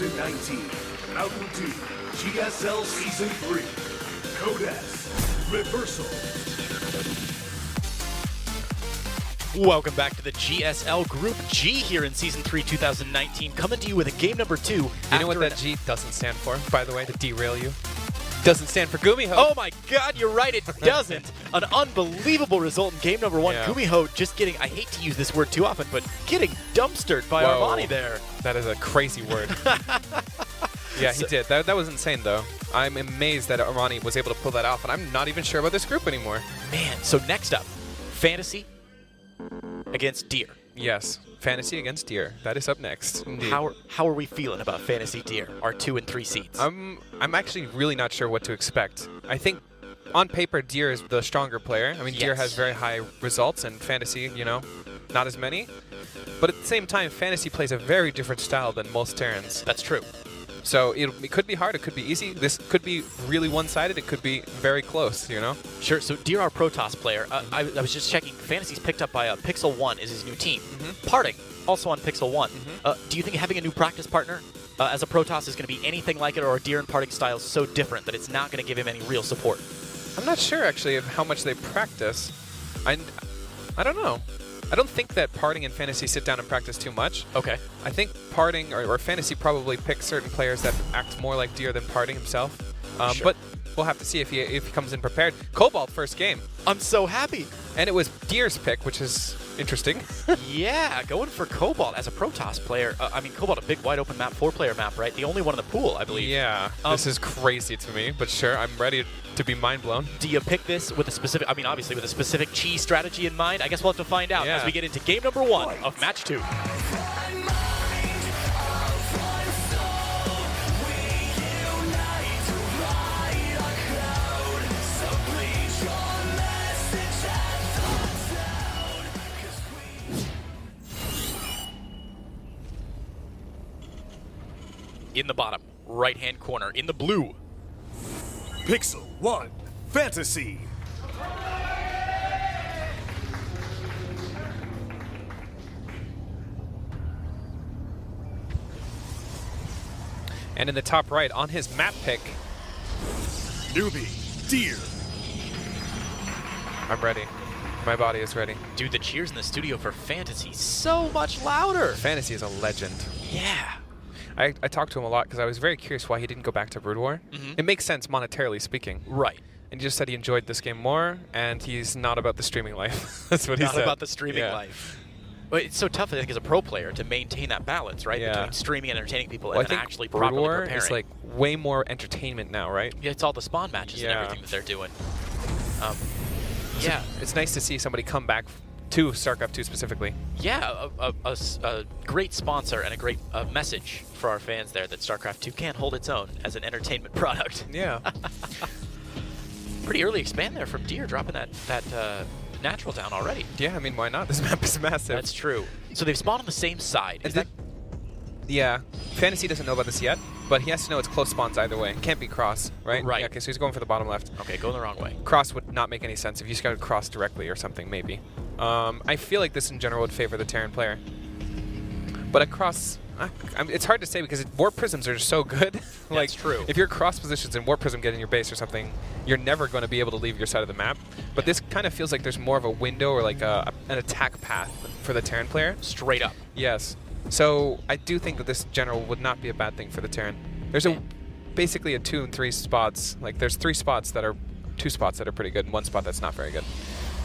2019 Mountain Dew GSL Season 3 Code S Reversal. Welcome back to the GSL Group G here in Season 3 2019, coming to you with a game number 2. You know what that G doesn't stand for, by the way, to derail you? Doesn't stand for Gumiho. Oh my god, you're right, it doesn't. An unbelievable result in game number 1. Yeah. Gumiho just getting, I hate to use this word too often, but getting dumpstered by Whoa. Armani there. That is a crazy word. Yeah, he did. That was insane, though. I'm amazed that Armani was able to pull that off, and I'm not even sure about this group anymore. Man, so next up, Fantasy against Deer. Yes, Fantasy against Deer. That is up next. Indeed. How are we feeling about Fantasy Deer, our 2 and 3 seeds? I'm actually really not sure what to expect. I think on paper, Deer is the stronger player. I mean, Deer Yes. has very high results, and Fantasy, you know, not as many. But at the same time, Fantasy plays a very different style than most Terrans. That's true. So it could be hard, it could be easy. This could be really one-sided, it could be very close, you know? Sure, so Deer, our Protoss player, I was just checking, Fantasy's picked up by Pixel 1 is his new team. Parting, also on Pixel 1. Do you think having a new practice partner as a Protoss is going to be anything like it, or are Deer and Parting styles so different that it's not going to give him any real support? I'm not sure, actually, of how much they practice. I don't know. I don't think that Parting and Fantasy sit down and practice too much. Okay. I think Parting or Fantasy probably picks certain players that act more like Deer than Parting himself. Sure. But we'll have to see if he comes in prepared. Cobalt first game. I'm so happy. And it was Deer's pick, which is interesting. Yeah, going for Cobalt as a Protoss player. I mean, Cobalt, a big wide open map, 4-player map, right? The only one in the pool, I believe. Yeah, this is crazy to me, but sure, I'm ready to be mind blown. Do you pick this with a specific, I mean, obviously with a specific chi strategy in mind? I guess we'll have to find out as we get into game number 1 of match 2. In the bottom right-hand corner, in the blue. Pixel 1 Fantasy. And in the top right, on his map pick, Newbie Deer. I'm ready. My body is ready. Dude, the cheers in the studio for Fantasy so much louder. Fantasy is a legend. Yeah. I talked to him a lot because I was very curious why he didn't go back to Brood War. It makes sense monetarily speaking. Right. And he just said he enjoyed this game more, and he's not about the streaming life. That's what he said. Not about the streaming life. But it's so tough, I think, as a pro player to maintain that balance, right? Yeah. Between streaming and entertaining people Well, and I then think actually Brood properly War preparing. is like way more entertainment now, right? Yeah, it's all the spawn matches and Yeah. everything that they're doing. So it's nice to see somebody come back to StarCraft 2 specifically. Yeah, a great sponsor and a great message for our fans there that StarCraft 2 can hold its own as an entertainment product. Yeah. Pretty early expand there from Deer, dropping that natural down already. Yeah, I mean, why not? This map is massive. That's true. So they've spawned on the same side. Is that Yeah. Fantasy doesn't know about this yet, but he has to know it's close spawns either way. Can't be cross, right? Right. Yeah, okay, so he's going for the bottom left. okay? Going the wrong way. Cross would not make any sense if you scouted cross directly or something, maybe. I feel like this in general would favor the Terran player. But across, I mean, it's hard to say because warp prisms are just so good. Like, That's true. If your cross positions and warp prism get in your base or something, you're never going to be able to leave your side of the map. But this kind of feels like there's more of a window or like an attack path for the Terran player. Straight up. Yes. So I do think that this general would not be a bad thing for the Terran. There's basically a 2 and 3 spots. Like there's 2 spots that are pretty good and 1 spot that's not very good.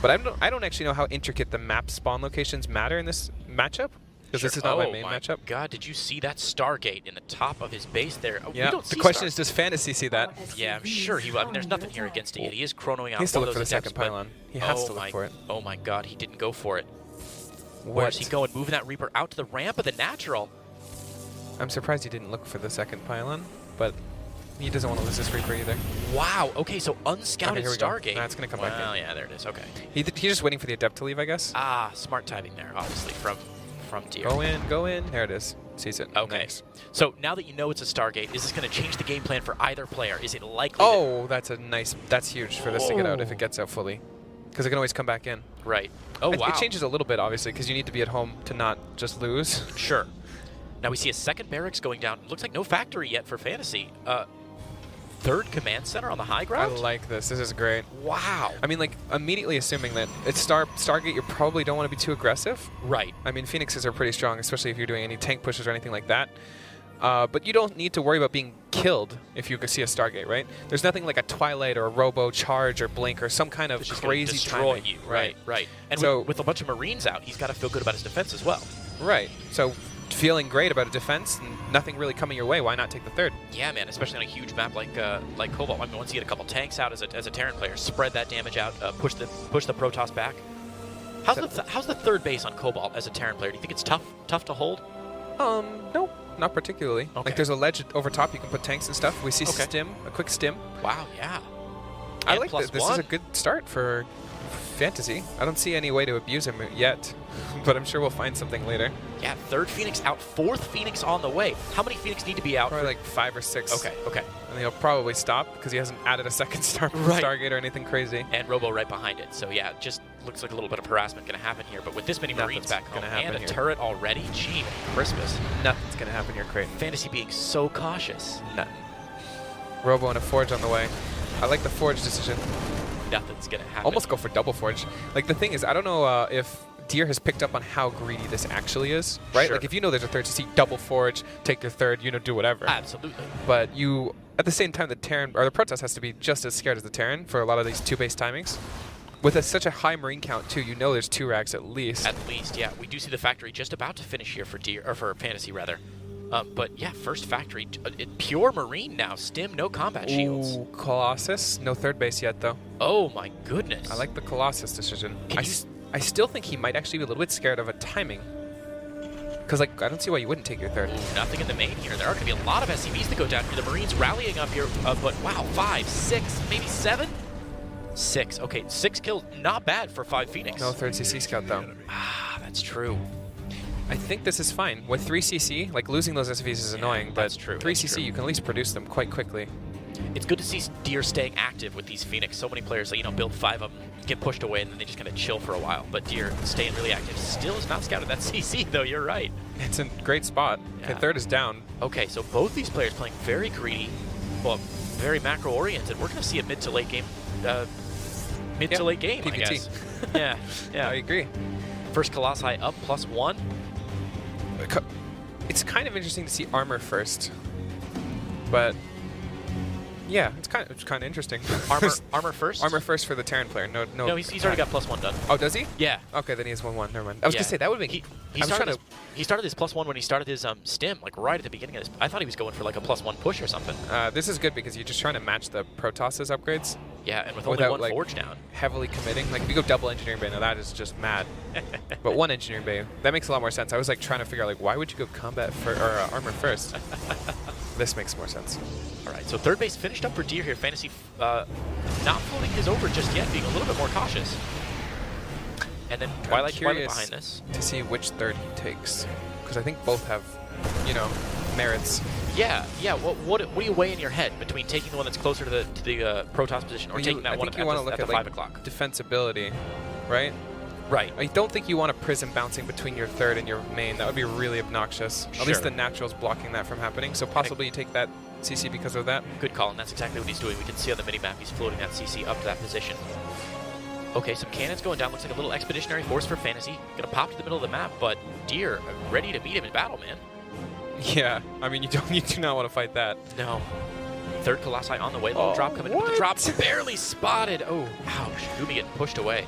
But I don't actually know how intricate the map spawn locations matter in this matchup. Because this is not my main matchup. God, did you see that Stargate in the top of his base there? Yeah. We don't The see question is, does Fantasy see that? Yeah, I'm sure he will. I mean, there's nothing here against it. He is chronoing out He has to one look of for the those adepts, second pylon. He has to look for it. Oh my God, he didn't go for it. Where's he going? Moving that Reaper out to the ramp of the natural. I'm surprised he didn't look for the second pylon, but he doesn't want to lose this Reaper either. Wow. Okay, so unscouted here we go. Stargate. Nah, it's gonna come back in. Oh yeah, there it is. Okay. He's just waiting for the Adept to leave, I guess. Ah, smart timing there, obviously from Deer. Go in, go in. There it is. Sees it. Okay. Nice. So now that you know it's a Stargate, is this going to change the game plan for either player? Is it likely? Oh, that's huge for this to get out if it gets out fully. Because it can always come back in. Right. Oh, wow. It changes a little bit, obviously, because you need to be at home to not just lose. Sure. Now we see a second barracks going down. Looks like no factory yet for Fantasy. Third command center on the high I ground? like this. This is great. Wow. I mean, like, immediately assuming that it's Stargate, you probably don't want to be too aggressive. Right. I mean, Phoenixes are pretty strong, especially if you're doing any tank pushes or anything like that. But you don't need to worry about being killed if you see a Stargate, right? There's nothing like a Twilight or a Robo Charge or Blink or some kind of It's just gonna crazy destroy timing. you. Right. And So- with a bunch of Marines out, he's got to feel good about his defense as well. Right. So feeling great about a defense and nothing really coming your way, why not take the third? Yeah, man, especially on a huge map like Cobalt. I mean, once you get a couple tanks out as a Terran player, spread that damage out, push the Protoss back. How's the third base on Cobalt as a Terran player? Do you think it's tough to hold? No, not particularly. Okay. Like there's a ledge over top, you can put tanks and stuff. We see Okay. a quick stim. Wow, yeah. I And like plus that. This is one. a good start for Fantasy. I don't see any way to abuse him yet, but I'm sure we'll find something later. Yeah, third Phoenix out, fourth Phoenix on the way. How many Phoenix need to be out? Probably like 5 or 6. Okay. And he'll probably stop because he hasn't added a second Right. Stargate or anything crazy. And Robo right behind it. So yeah, just looks like a little bit of harassment going to happen here. But with this many Marines Nothing's back home gonna happen and a here. turret already, gee, Christmas. Nothing's going to happen here, Creighton. Fantasy being so cautious. Nothing. Robo and a Forge on the way. I like the Forge decision. Nothing's going to happen. Almost go for double Forge. Like the thing is, I don't know if Deer has picked up on how greedy this actually is, right? Sure. Like if you know there's a third CC, double Forge, take your third, do whatever. Absolutely. But you, at the same time, the Terran, or the Protoss has to be just as scared as the Terran for a lot of these 2-base timings. With such a high Marine count too, there's 2 racks at least. At least, yeah. We do see the factory just about to finish here for Deer, or for Fantasy rather. But yeah, first factory, pure Marine now. Stim, no combat shields. Ooh, Colossus, no third base yet though. Oh my goodness. I like the Colossus decision. Can you I still think he might actually be a little bit scared of a timing. Because like I don't see why you wouldn't take your third. Ooh, nothing in the main here. There are going to be a lot of SCVs to go down here. The Marines rallying up here, but wow, 5, 6, maybe 7? 6. Okay, 6 kills, not bad for 5 Phoenix. No third CC scout though. Ah, that's true. I think this is fine. With 3 CC, like losing those SCVs is annoying, but that's true, 3 that's CC true. you can at least produce them quite quickly. It's good to see Deer staying active with these Phoenix. So many players, build 5 of them, get pushed away, and then they just kind of chill for a while. But Deer staying really active. Still is not scouted. That CC, though, you're right. It's a great spot. Yeah. Okay, third is down. Okay, so both these players playing very greedy, well, very macro-oriented. We're going to see a mid to late game, I PPT. guess. Yeah. I agree. First Colossi up +1. It's kind of interesting to see armor first, but yeah, it's kind of interesting. Armor first? Armor first for the Terran player. No, he's already got +1 done. Oh, does he? Yeah. Okay, then he has 1-1. Never mind. I was Yeah. gonna say that would make. He started his +1 when he started his stim, like right at the beginning of this. I thought he was going for like a +1 push or something. This is good because you're just trying to match the Protoss's upgrades. Yeah, and with only Without, one like, forge down. Heavily committing. Like if you go double engineering bay, now that is just mad. But 1 engineering bay, that makes a lot more sense. I was like trying to figure out like why would you go combat or armor first? This makes more sense. All right, so third base finished up for Deer here. Fantasy not floating his over just yet, being a little bit more cautious. And then Twilight behind this. To see which third he takes, because I think both have, merits. Yeah. What do you weigh in your head between taking the one that's closer to the Protoss position or taking that one at the 5 o'clock? Defensibility, right? Right. I don't think you want a prism bouncing between your third and your main. That would be really obnoxious. Sure. At least the natural's blocking that from happening. So possibly you take that CC because of that. Good call, and that's exactly what he's doing. We can see on the minimap he's floating that CC up to that position. Okay, some cannons going down. Looks like a little expeditionary force for Fantasy. Gonna pop to the middle of the map, but Deer ready to meet him in battle, man. Yeah, I mean you do not want to fight that. No. Third Colossi on the way. Little drop coming in, but the drop barely spotted. Oh, ouch. Gumi getting pushed away.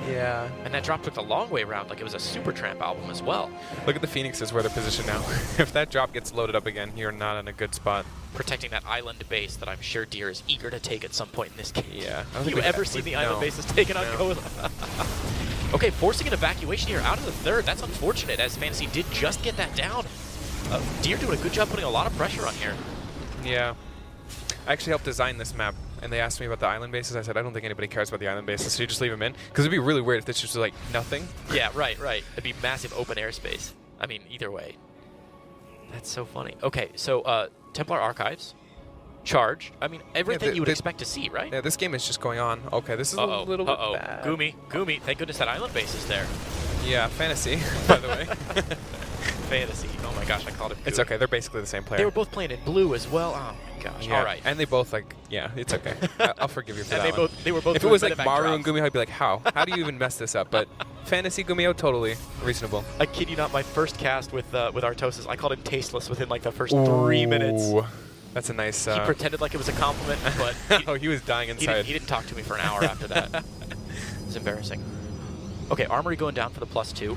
Yeah. And that drop took the long way around like it was a Supertramp album as well. Look at the Phoenixes where they're positioned now. If that drop gets loaded up again, you're not in a good spot. Protecting that island base that I'm sure Deer is eager to take at some point in this game. Yeah. Have you ever seen the island bases taken on Kola? Okay, forcing an evacuation here out of the third. That's unfortunate as Fantasy did just get that down. Deer doing a good job putting a lot of pressure on here. Yeah. I actually helped design this map, and they asked me about the island bases. I said, I don't think anybody cares about the island bases, so you just leave them in. Because it'd be really weird if this was like nothing. Yeah, right. It'd be massive open airspace. I mean, either way. That's so funny. Okay, so Templar Archives, Charge. I mean, everything you would expect to see, right? Yeah, this game is just going on. Okay, this is a little bit bad. Gumi. Thank goodness that island base is there. Yeah, Fantasy, by the way. Fantasy. Oh my gosh, I called him. It's Gumi. okay. They're basically the same player. They were both playing in blue as well. Oh my gosh. Yeah. All right. And they both yeah, it's okay. I'll forgive you for And that one. they were both. If it doing was like medevac Maru and drops. Gumio, I'd be like, how? How do you even mess this up? But Fantasy Gumio, totally reasonable. I kid you not, my first cast with Artosis, I called him tasteless within like the first 3 minutes. Ooh, that's a nice. He pretended like it was a compliment, but Oh, he was dying inside. he didn't talk to me for an hour after that. It's embarrassing. Okay, Armory going down for the +2.